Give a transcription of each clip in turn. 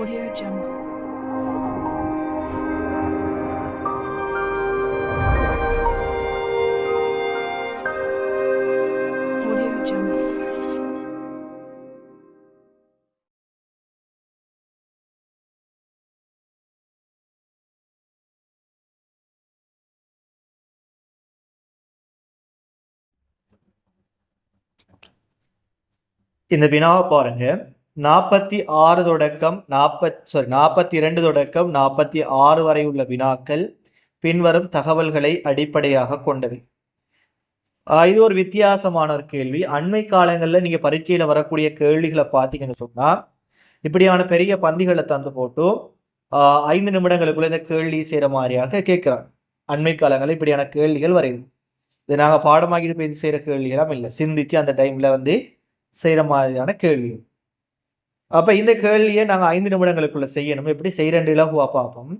Audio Jungle. Audio Jungle. இந்த வினாவை பாருங்க. 46 தொடக்கம் 42 தொடக்கம் 46 வரை உள்ள வினாக்கள் பின்வரும் தகவல்களை அடிப்படையாக கொண்டவை. இது ஒரு வித்தியாசமான ஒரு கேள்வி. அண்மை காலங்களில் நீங்க பரீட்சையில வரக்கூடிய கேள்விகளை பார்த்தீங்கன்னு சொன்னா இப்படியான பெரிய பந்திகளை தந்து போட்டு 5 நிமிடங்களுக்குள்ள இந்த கேள்வி செய்யற மாதிரியாக கேட்கிறாங்க. அண்மை காலங்களில் இப்படியான கேள்விகள் வருது. இது நாங்கள் பாடமாகிட்டு பேசி செய்யற கேள்விகளாம் இல்லை, சிந்திச்சு அந்த டைம்ல செய்கிற மாதிரியான கேள்வி. அப்போ இந்த கேள்வியை நாங்கள் 5 நிமிடங்களுக்குள்ள செய்யணும். எப்படி செய்யறேன் இலகுவா பார்ப்போம்.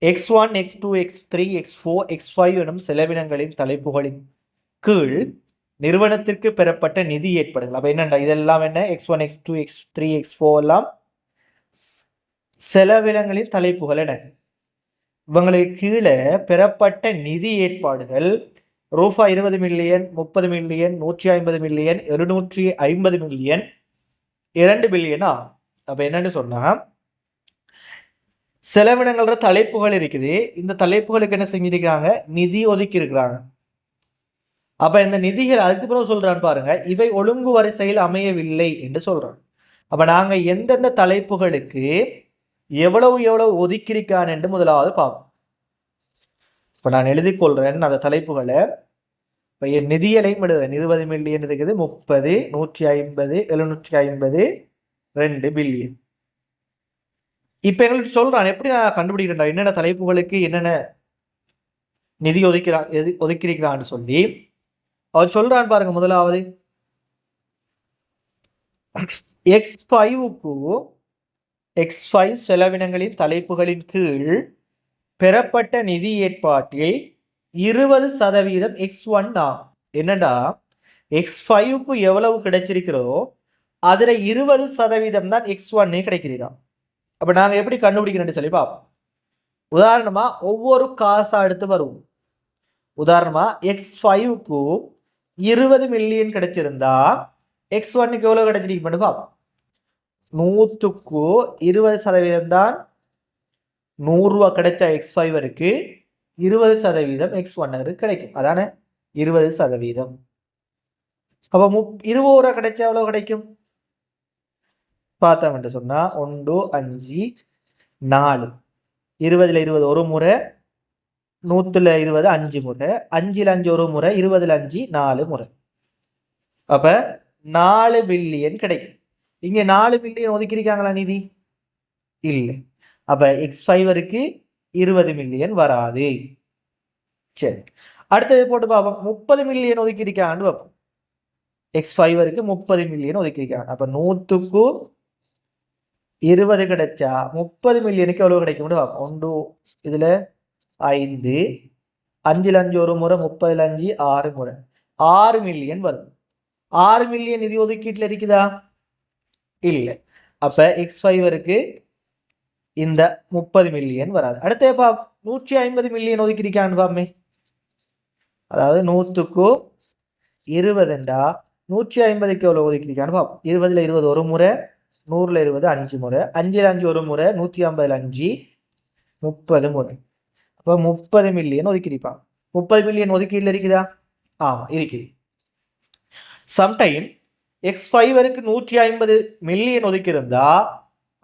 x1, x2, x3, x4, x5 எனும் செலவினங்களின் தலைப்புகளின் கீழ் நிறுவனத்திற்கு பெறப்பட்ட நிதி ஏற்பாடுகள். அப்போ என்னண்டா இதெல்லாம் என்ன? x1, x2, x3, x4 எல்லாம் செலவினங்களின் தலைப்புகள். என்ன இவங்களுக்கு கீழே பெறப்பட்ட நிதி ஏற்பாடுகள் ரூபா 20 மில்லியன், 30 மில்லியன், 150 மில்லியன், 250 மில்லியன், 2 பில்லியனா. அப்ப என்னன்னு சொன்னா செலவினங்கள தலைப்புகள் இருக்குது. இந்த தலைப்புகளுக்கு என்ன செஞ்சிருக்காங்க? நிதி ஒதுக்கி இருக்கிறாங்க. அப்ப இந்த நிதிகள் அதுக்கு பிறகு சொல்றான்னு பாருங்க, இவை ஒழுங்கு வரிசையில் அமையவில்லை என்று சொல்றாங்க. அப்ப நாங்க எந்தெந்த தலைப்புகளுக்கு எவ்வளவு எவ்வளவு ஒதுக்கியிருக்கான் என்று முதலாவது பார்ப்போம். இப்ப நான் எழுதி கொள்றேன் அந்த தலைப்புகளை. இப்போ என் நிதியலையும் எழுதுறேன். 20 மில்லியன் இருக்குது, 30, 150, 750, 2 பில்லியன். இப்ப எங்களுக்கு சொல்றான் எப்படி நான் கண்டுபிடிக்கிறேன் என்னென்ன தலைப்புகளுக்கு என்னென்ன நிதி ஒதுக்கியிருக்கிறான்னு சொல்லி அவர் சொல்றான் பாருங்க. முதலாவது x5 செலவினங்களின் தலைப்புகளின் கீழ் பெறப்பட்ட நிதி ஏற்பாட்டில் 20% x1 தான். என்னடா x5க்கு எவ்வளவு கிடைச்சிருக்கிறோ அதுல 20% தான் x1 கிடைக்கிறீங்க. அப்ப நாங்க எப்படி கண்டுபிடிக்கிறோம்னு சொல்லி பார்ப்போம். உதாரணமா ஒவ்வொரு காசா எடுத்து வருவோம். உதாரணமா x5க்கு 20 மில்லியன் கிடைச்சிருந்தா x1க்கு எவ்வளவு கிடைச்சிருக்கு பார்ப்போம். 100க்கு 20% தான் 100 ரூபா கிடைச்சா x5 இருக்கு, 20% x1 கிடைக்கும். அதான 20%. அப்ப 20 ரூபா கிடைச்சா எவ்வளவு கிடைக்கும் பார்த்தோம் என்று சொன்னா 1, 5, 4. 20ல் 20 ஒரு முறை, 100ல் 20 5 முறை, 5ல் 5 ஒரு முறை, 20ல் 5 4 முறை. அப்ப 4 பில்லியன் கிடைக்கும். இங்க 4 பில்லியன் ஒதுக்கியிருக்காங்களா நிதி? இல்லை. அப்ப x5 20 மில்லியன் வராது. சரி, அடுத்தது போட்டு பார்ப்போம். 30 மில்லியன் ஒதுக்கியிருக்கான்னு பார்ப்போம். x5 30 million ஒதுக்கியிருக்காங்க. அப்ப 100க்கு 20 கிடைச்சா 30 மில்லியனுக்கு எவ்வளவு கிடைக்கும் பார்ப்போம். 1 இதுல 5, 5ல் 5 ஒரு முறை, 30ல் 5 6 முறை, 6 மில்லியன் வரும். 6 மில்லியன் நிதி ஒதுக்கீட்டுல இருக்குதா? இல்லை. அப்ப x5 இந்த 30 மில்லியன் வராது. அடுத்த 150 மில்லியன் ஒதுக்கியிருக்கான்னு பாப்போமே. அதாவது 100க்கு 20 150க்கு எவ்வளவு ஒதுக்கியிருக்கான்னு பார்ப்போம். 20ல் 20 ஒரு முறை, 100ல் 20 5 முறை, 5ல் 5 ஒரு முறை, 150ல் 5 30 முறை. அப்ப 30 மில்லியன் ஒதுக்கியிருப்பான். 30 மில்லியன் ஒதுக்கீடுல இருக்குதா? ஆமா இருக்குது. சம்டைம் x5 150 மில்லியன் ஒதுக்கியிருந்தா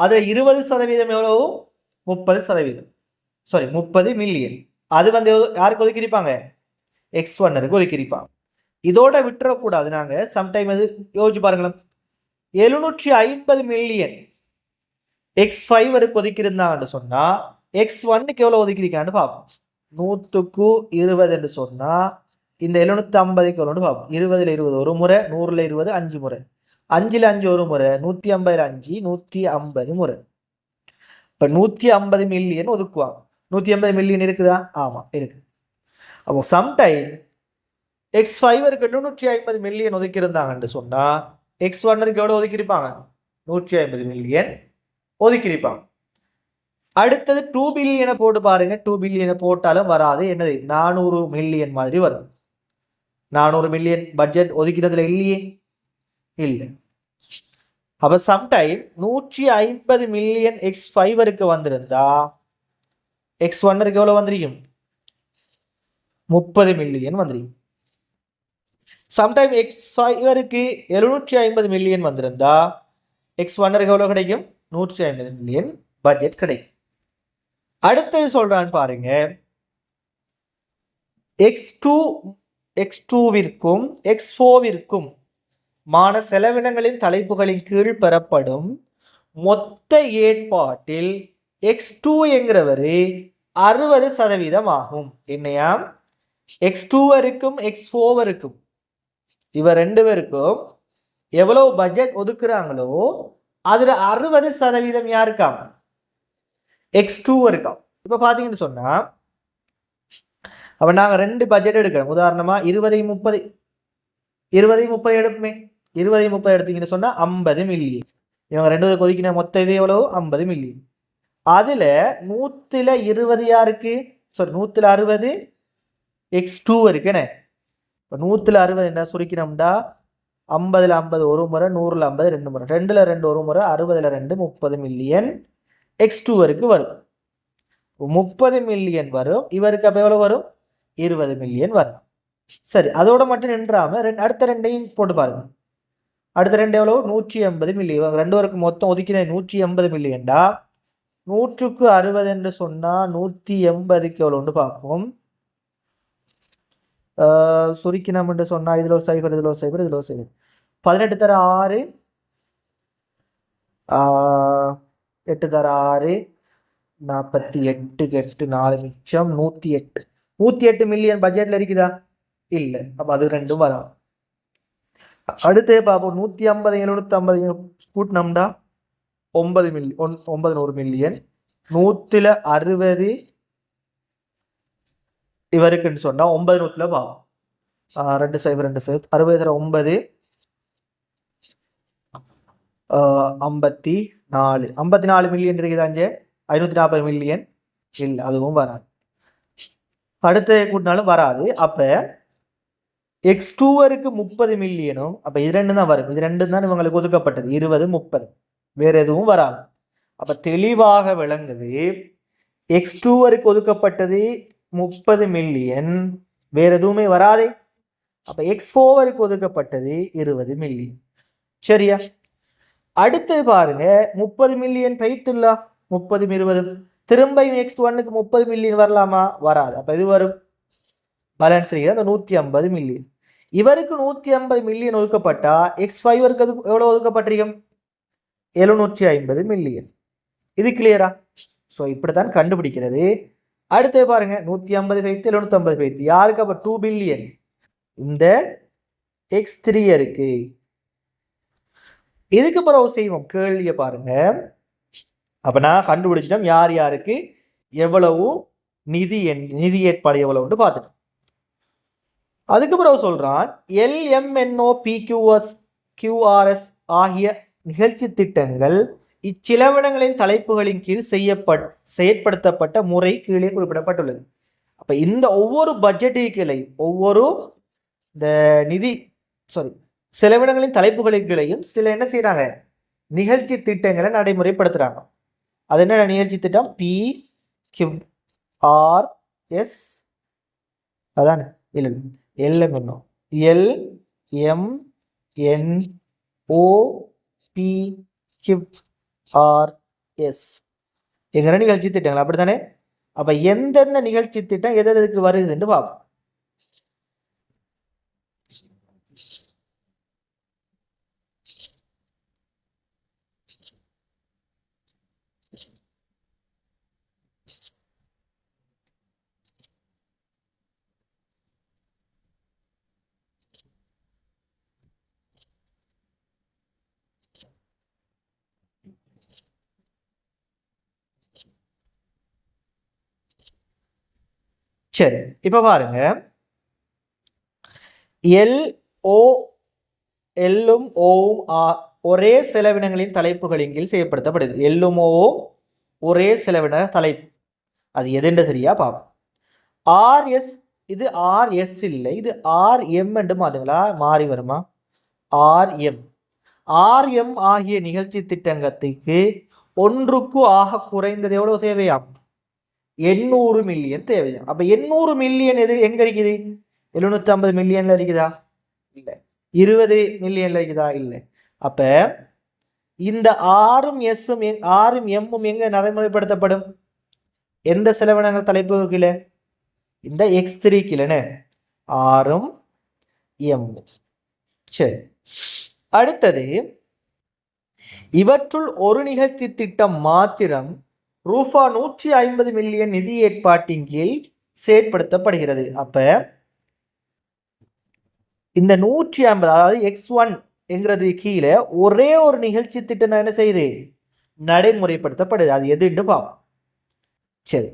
அது 20% எவ்வளவு? 30%. Sorry 30 million. அது யாருக்கு ஒதுக்கியிருப்பாங்க? x1 ஒதுக்கியிருப்பாங்க. இதோட விட்டுறக்கூடாது. நாங்க சம்டைம் அது யோசிச்சு பாருங்களேன். 750 மில்லியன் x5 ஒதுக்கியிருந்தாங்கன்னு சொன்னா x1க்கு எவ்வளவு ஒதுக்கியிருக்கான்னு பார்ப்போம். 100க்கு 20 என்று சொன்னா இந்த 750க்கு எவ்வளோன்னு பார்ப்போம். 20ல் 20 ஒரு முறை, 100ல் 20 5 முறை, 5ல் 5 ஒரு முறை, 150ல் 5 150 முறை. இப்ப 150 மில்லியன் ஒதுக்குவாங்க. 150 மில்லியன் இருக்குதா? ஆமா இருக்கு. அப்போ சம்டைம் x5 250 மில்லியன் ஒதுக்கி இருந்தாங்கன்னு சொன்னா x1 எவ்வளவு ஒதுக்கியிருப்பாங்க? 150 மில்லியன் ஒதுக்கியிருப்பாங்க. அடுத்தது 2 பில்லியனை போட்டு பாருங்க. 2 பில்லியனை போட்டாலும் வராது. என்னது 400 மில்லியன் மாதிரி வரும். 400 மில்லியன் பட்ஜெட் ஒதுக்கிறதுல இல்லையே, இல்லை. அப்ப சம்டைம் 150 மில்லியன் X5 வந்திருந்தா X1 எவ்வளவு வந்திருக்கும்? 30 மில்லியன் வந்திருக்கும். சம்டைம் X5 750 மில்லியன் வந்திருந்தா X1 எவ்வளவு கிடைக்கும்? 150 மில்லியன் பட்ஜெட் கிடைக்கும். அடுத்தது சொல்றான்னு பாருங்க, X2விற்கும் X4விற்கும் மான செலவினங்களின் தலைப்புகளின் கீழ் பெறப்படும் மொத்த ஏற்பாட்டில் X2 என்கிறவரு 60% ஆகும். என்னையா X2 X4 இவ ரெண்டு பேருக்கும் எவ்வளவு பட்ஜெட் ஒதுக்குறாங்களோ அதுல 60% யாருக்காம்? X2 இருக்காம். இப்ப பாத்தீங்கன்னு சொன்னா அப்ப நாங்க 2 பட்ஜெட் எடுக்கிறோம். உதாரணமா 20-30 எடுப்புமே. 20-30 எடுத்தீங்கன்னு சொன்னா 50 மில்லியன். இவங்க 2 ஒதுக்கின மொத்த இது எவ்வளவு? 50 மில்லியன். அதுல 120 யாருக்கு? 160 X2 இருக்குன்னு. இப்போ 160 என்ன சுருக்கினோம்டா 50ல் 50 ஒரு முறை, 100ல் 50 2 முறை, 2ல் 2 ஒரு முறை, 60ல் 2 30 மில்லியன் X2 வரும். 30 மில்லியன் வரும். இவருக்கு அப்போ எவ்வளோ வரும்? 20 மில்லியன் வரும். சரி, அதோட மட்டும் நின்றாம அடுத்த ரெண்டையும் போட்டு பாருங்க. அடுத்த ரெண்டு எவ்வளோ? 180 மில்லியன். 2 பேருக்கு மொத்தம் ஒதுக்கின 180 மில்லியன்டா 100க்கு 60 என்று சொன்னா 180க்கு எவ்வளோன்னு பார்ப்போம். சுருக்கினம் என்று சொன்னா இதுல ஒரு சைபர், இதுல ஒரு சைபர், இதுல ஒரு சைபர். 18 தர 6, 8 தர 6, 48 8 4 மிச்சம் 108. 108 மில்லியன் பட்ஜெட்ல இருக்குதா? இல்ல. அப்ப அது ரெண்டும் வரா. அடுத்தே பார்ப்போம். 150 750 கூட்டினோம்டா 9 மில்லியன் 900 மில்லியன். 100ல் 60 இவருக்குன்னு சொன்னா 900ல பாவம். 2 சைபர் 2 சைபர் 60 தர 9 54 மில்லியன் இருக்குதாஞ்சே. 540 மில்லியன் இல்லை, அதுவும் வராது. அடுத்த கூட்டினாலும் வராது. அப்ப X2 30 மில்லியனும் அப்ப இது ரெண்டு தான் வரும். இது ரெண்டு தான் இவங்களுக்கு ஒதுக்கப்பட்டது. 20 30 வேற எதுவும் வராது. அப்ப தெளிவாக விளங்குது X2 ஒதுக்கப்பட்டது 30 மில்லியன், வேற எதுவுமே வராதே. அப்ப X4 ஒதுக்கப்பட்டது 20 மில்லியன். சரியா? அடுத்து பாருங்க, 30 மில்லியன் பைத்துள்ளா 30 20 திரும்ப X1க்கு 30 மில்லியன் வரலாமா? வராது. அப்ப இது வரும் பேலன்ஸ் அந்த 150 மில்லியன். இவருக்கு 150 மில்லியன் ஒதுக்கப்பட்டா X5 எவ்வளவு ஒதுக்கப்பட்டிருக்கும்? 750 மில்லியன். இது கிளியரா? ஸோ இப்படித்தான் கண்டுபிடிக்கிறது. அடுத்து பாருங்க, 150 பைத்து 750 பைத்து யாருக்கு? அப்ப 2 பில்லியன் இந்த X3 இருக்கு. இதுக்கு பிறகு செய்வோம். கேள்வியை பாருங்க. அப்ப நான் கண்டுபிடிச்சிட்டோம் யார் யாருக்கு எவ்வளவு நிதி ஏற்பாடு எவ்வளவுன்னு பார்த்துட்டோம். அதுக்கு பிறகு சொல்றான் LMNOPQRS ஆகிய நிகழ்ச்சி திட்டங்கள் இச்சிலவனங்களின் தலைப்புகளின் கீழ் செயற்படுத்தப்பட்ட முறை கீழே குறிப்பிடப்பட்டுள்ளது. அப்ப இந்த ஒவ்வொரு பட்ஜெட்டுகளையும் ஒவ்வொரு இந்த செலவினங்களின் தலைப்புகளின் கீழையும் சில என்ன செய்யறாங்க? நிகழ்ச்சி திட்டங்களை நடைமுறைப்படுத்துறாங்க. அது என்ன நிகழ்ச்சி திட்டம்? PQRS அதானே? இல்லை, LMNO LMNOPQRS எங்கிற நிகழ்ச்சி திட்டங்கள். அப்படித்தானே? அப்ப எந்தெந்த நிகழ்ச்சி திட்டம் எதுக்கு வருதுன்னு பார்ப்போம். சரி, இப்ப பாருங்க, எல்லும் ஓவும் ஒரே செலவினங்களின் தலைப்புகளின் கீழ் செய்யப்படுத்தப்படுது. எல்லும் ஓவும் ஒரே செலவின தலைப்பு. அது எதுன்னு சரியா பார்ப்போம். ஆர்எஸ், இது ஆர்எஸ் இல்லை, இது ஆர்எம் என்று மாறுங்களா, மாறி வருமா? ஆர்எம். ஆர்எம் ஆகிய நிகழ்ச்சி திட்டங்கத்துக்கு ஒன்றுக்கு ஆக குறைந்தது எவ்வளவு தேவையாம்? 800 மில்லியன் தேவையாம். அப்ப 800 மில்லியன் எது எங்க இருக்குது? 750 மில்லியன்ல இருக்குதா? இல்லை. 20 மில்லியன்ல இருக்குதா? இல்லை. அப்ப இந்த ஆரும் எஸ்ஸும் ஆரும் எம்மும் எங்க நடைமுறைப்படுத்தப்படும்? எந்த செலவினங்கள் தலைப்பு கீழே? இந்த x3 கீழே ஆரும் எம். சரி, அடுத்தது இவற்றுள் ஒரு நிகழ்ச்சி திட்டம் மாத்திரம் ரூபா 150 மில்லியன் நிதி ஏற்பாட்டின் கீழ் செயற்படுத்தப்படுகிறது. அப்ப இந்த 150, அதாவது x1 என்கிறது கீழே ஒரே ஒரு நிகழ்ச்சி திட்டம் என்ன செய்யுது? நடைமுறைப்படுத்தப்படுது. அது எதுன்னு பார்ப்போம். சரி,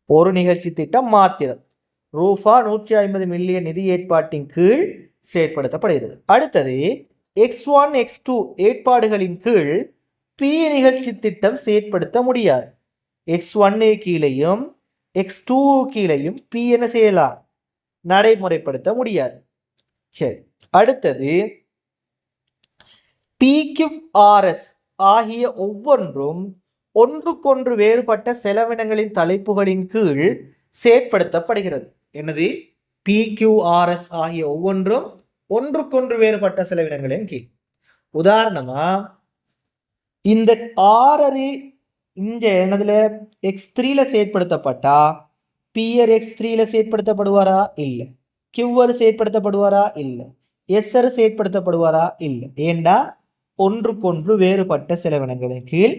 ஒரு நிகழ்ச்சி திட்டம் மாத்திரம் ரூபா 150 மில்லியன் நிதி ஏற்பாட்டின் கீழ் செயற்படுத்தப்படுகிறது. அடுத்தது x1 x2 ஏற்பாடுகளின் கீழ் பி நிகழ்ச்சி திட்டம் செயற்படுத்த முடியாது. x1 கீழையும் x2 கீழையும் பி என்ன செய்யலாம்? நடைமுறைப்படுத்த முடியாது. சரி, அடுத்தது PQRS ஆகிய ஒவ்வொன்றும் ஒன்றுக்கொன்று வேறுபட்ட செலவினங்களின் தலைப்புகளின் கீழ் செயற்படுத்தப்படுகிறது. என்னது? PQRS ஆகிய ஒவ்வொன்றும் ஒன்றுக்கொன்று வேறுபட்ட செலவினங்களின் கீழ். உதாரணமா இந்த 6 இங்க என்னதுல x3ல செயற்படுத்தப்பட்டா பியர் x3ல செயற்படுத்தப்படுவாரா? இல்லை. கியூவர் செயற்படுத்தப்படுவாரா? இல்லை. எஸ்ஆர் செயற்படுத்தப்படுவாரா? இல்லை. ஏண்டா ஒன்றுக்கொன்று வேறுபட்ட செலவினங்களின் கீழ்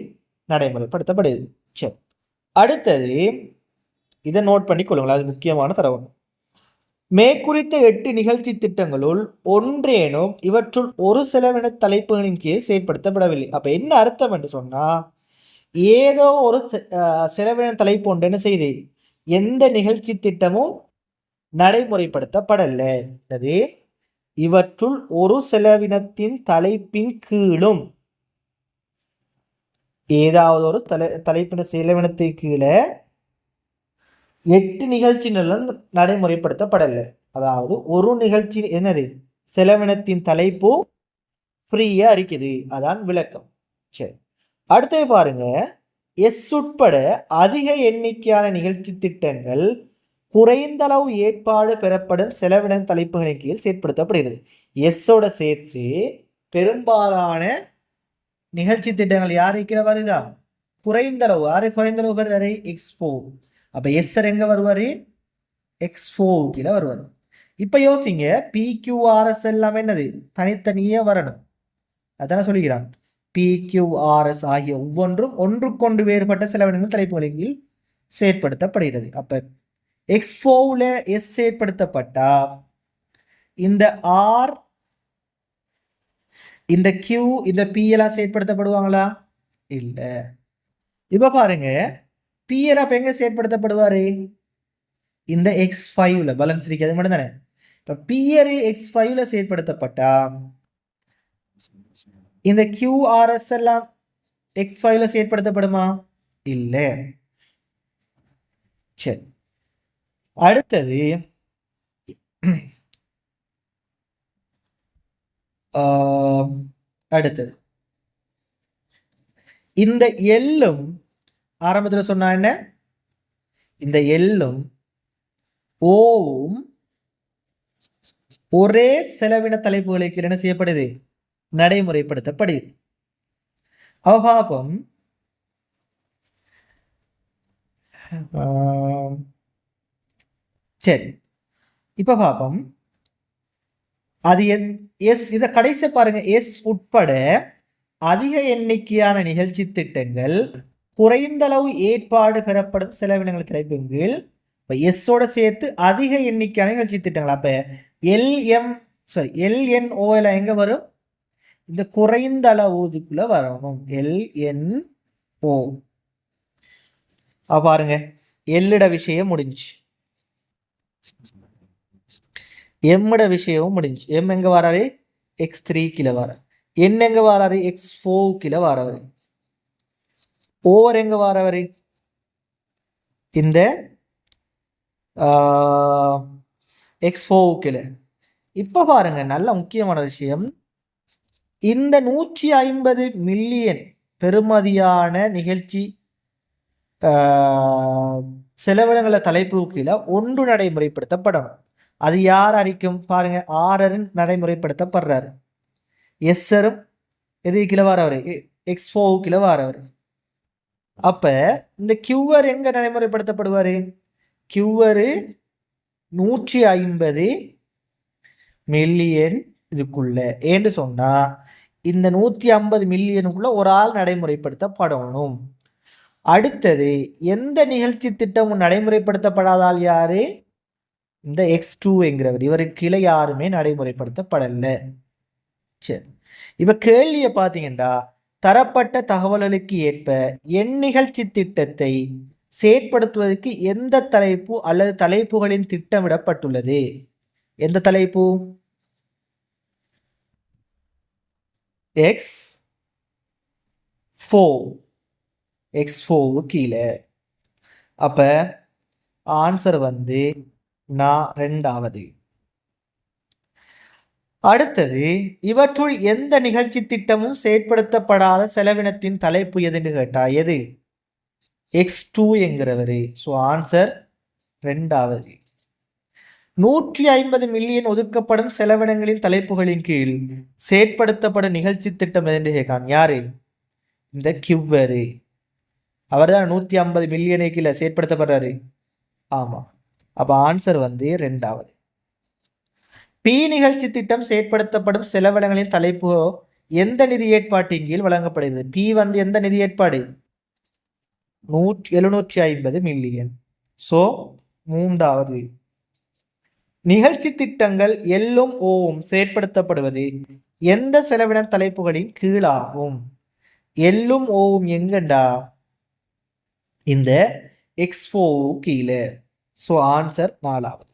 நடைமுறைப்படுத்தப்படுது. சரி, அடுத்தது இதை நோட் பண்ணி கொள்ளுங்களா, அது முக்கியமான தரவு. மேற்குறித்த 8 நிகழ்ச்சி திட்டங்களுள் ஒன்றேனும் இவற்றுள் ஒரு செலவின தலைப்புகளின் கீழ் செயற்படுத்தப்படவில்லை. அப்ப என்ன அர்த்தம் என்று சொன்னா, ஏதோ ஒரு செலவின தலைப்பு ஒன்று என்ன செய்து எந்த நிகழ்ச்சி திட்டமும் நடைமுறைப்படுத்தப்படலை. இவற்றுள் ஒரு செலவினத்தின் தலைப்பின் கீழும் ஏதாவது ஒரு தலைப்பின செலவினத்தின் கீழே 8 நிகழ்ச்சி நடைமுறைப்படுத்தப்படலை. அதாவது ஒரு நிகழ்ச்சி என்னது? செலவினத்தின் தலைப்பு ஃப்ரீயா இருக்குது. அதான் விளக்கம். சரி, அடுத்தது பாருங்க, எஸ் உட்பட அதிக எண்ணிக்கையான நிகழ்ச்சி திட்டங்கள் குறைந்த அளவு ஏற்பாடு பெறப்படும் செலவின தலைப்புகளின் கீழ் செயற்படுத்தப்படுகிறது. எஸ்ஸோட சேர்த்து பெரும்பாலான நிகழ்ச்சி திட்டங்கள் யாருக்கு வருதா? குறைந்த அளவு. யாரு குறைந்த அளவு வருவாரு? x4. அப்ப எஸ்ஸர் எங்க வருவாரு? x4 கீழே வருவாரு. இப்ப யோசிங்க, PQRS எல்லாம் என்னது? தனித்தனியே வரணும். அதான சொல்லுகிறான். PQRS ஆகிய ஒவ்வொன்றும் ஒன்றுக்கொண்டு வேறுபட்ட செலவினங்கள் தலைப்புகளின் கீழ் செயற்படுத்தப்படுகிறது. அப்ப x4ல S செயற்படுத்தப்பட்டா இந்த R, இந்த Q, இந்த P எல்லாம் செயற்படுத்தப்படுவாங்களா? இல்ல. இப்ப பாருங்க, P எல்லாம் எங்க செயற்படுத்தப்படுவாரு? இந்த x5ல பேலன்ஸ் இருக்கிறது மட்டும் தானே. இப்ப P x5ல செயற்படுத்தப்பட்டா இந்த QRS எல்லாம் x5ல செயற்படுத்தப்படுமா? இல்ல. சரி, அடுத்தது இந்த எல்லும் ஆரம்பத்தில் சொன்னா என்ன? இந்த எல்லும் ஓவும் ஒரே செலவின தலைப்புகளுக்கு என்ன செய்யப்படுது? நடைமுறைப்படுத்தப்படுது. அபாபம் சரி, இப்ப பாப்போம். அது எஸ், இத கடைசி பாருங்க, எஸ் உட்பட அதிக எண்ணிக்கையான நிகழ்ச்சி திட்டங்கள் குறைந்த அளவு ஏற்பாடு பெறப்படும் செலவினங்கள் தலைப்பின் கீழ் எஸ்ஸோட சேர்த்து அதிக எண்ணிக்கையான நிகழ்ச்சி திட்டங்கள். அப்ப LNO எங்க வரும்? இந்த குறைந்த அளவுக்குள்ள வரணும். LNO. பாருங்க, எல்லிட விஷயம் முடிஞ்சு, எம்மிட விஷயமும் முடிஞ்சு. எம் எங்க வராரு? x3 கீழே வர. என் எங்க வராரு? x4 கீழே வரவர். ஓவர் எங்க வாரவர் இந்த X4 இப்ப பாருங்க நல்ல முக்கியமான விஷயம் இந்த 150 மில்லியன் பெறுமதியான நிகழ்ச்சி செலவினங்கள தலைப்பு கீழே ஒன்று நடைமுறைப்படுத்தப்படணும். அது யார் அறிக்கும் பாருங்க, ஆரரும் நடைமுறைப்படுத்தப்படுறாரு, எஸ்ஸரும் எது கீழே வாரவர் X4 கீழே வாரவர். அப்ப இந்த கியூவர் எங்க நடைமுறைப்படுத்தப்படுவாரு, கியூவர் 150 மில்லியன் இதுக்குள்ள ஏன்னு சொன்னா இந்த 150 மில்லியனுக்குள்ள ஒரு ஆள் நடைமுறைப்படுத்தப்படணும். அடுத்தது எந்த நிகழ்ச்சி திட்டமும் நடைமுறைப்படுத்தப்படாதால் யாரு, இந்த X2 என்கிறவர், இவருக்கு கீழே யாருமே நடைமுறைப்படுத்தப்படல. சரி, இப்ப கேள்வியை பார்த்தீங்கன்னா தரப்பட்ட தகவல்களுக்கு ஏற்ப என் நிகழ்ச்சி திட்டத்தை செயற்படுத்துவதற்கு எந்த தலைப்பு அல்லது தலைப்புகளின் திட்டமிடப்பட்டுள்ளது. எந்த தலைப்பு, X4 கீழே. அப்ப ஆன்சர் வந்து நான் ரெண்டாவது. அடுத்தது இவற்றுள் எந்த நிகழ்ச்சி திட்டமும் செயற்படுத்தப்படாத செலவினத்தின் தலைப்பு எதுன்னு கேட்டா எது, X2 என்கிறவரு. ஸோ ஆன்சர் ரெண்டாவது. 150 மில்லியன் ஒதுக்கப்படும் செலவினங்களின் தலைப்புகளின் கீழ் செயற்படுத்தப்படும் நிகழ்ச்சி திட்டம் எதுன்னு கேட்கான் யாரு, இந்த கிவ்வரு. அவர் தான் 150 மில்லியனை கீழே செயற்படுத்தப்படுறாரு. ஆமா, அப்ப ஆன்சர் வந்து ரெண்டாவது. பி நிகழ்ச்சி திட்டம் செயற்படுத்தப்படும் செலவினங்களின் தலைப்பு எந்த நிதி ஏற்பாட்டின் கீழ் வழங்கப்படுகிறது. பி வந்து எந்த நிதி ஏற்பாடு, 750 மில்லியன். ஸோ மூன்றாவது. நிகழ்ச்சி திட்டங்கள் எல்லும் ஓவும் செயற்படுத்தப்படுவது எந்த செலவின தலைப்புகளின் கீழாகும். எல்லும் ஓவும் எங்கண்டா இந்த X4 கீழே. ஸோ ஆன்சர் நாலாவது.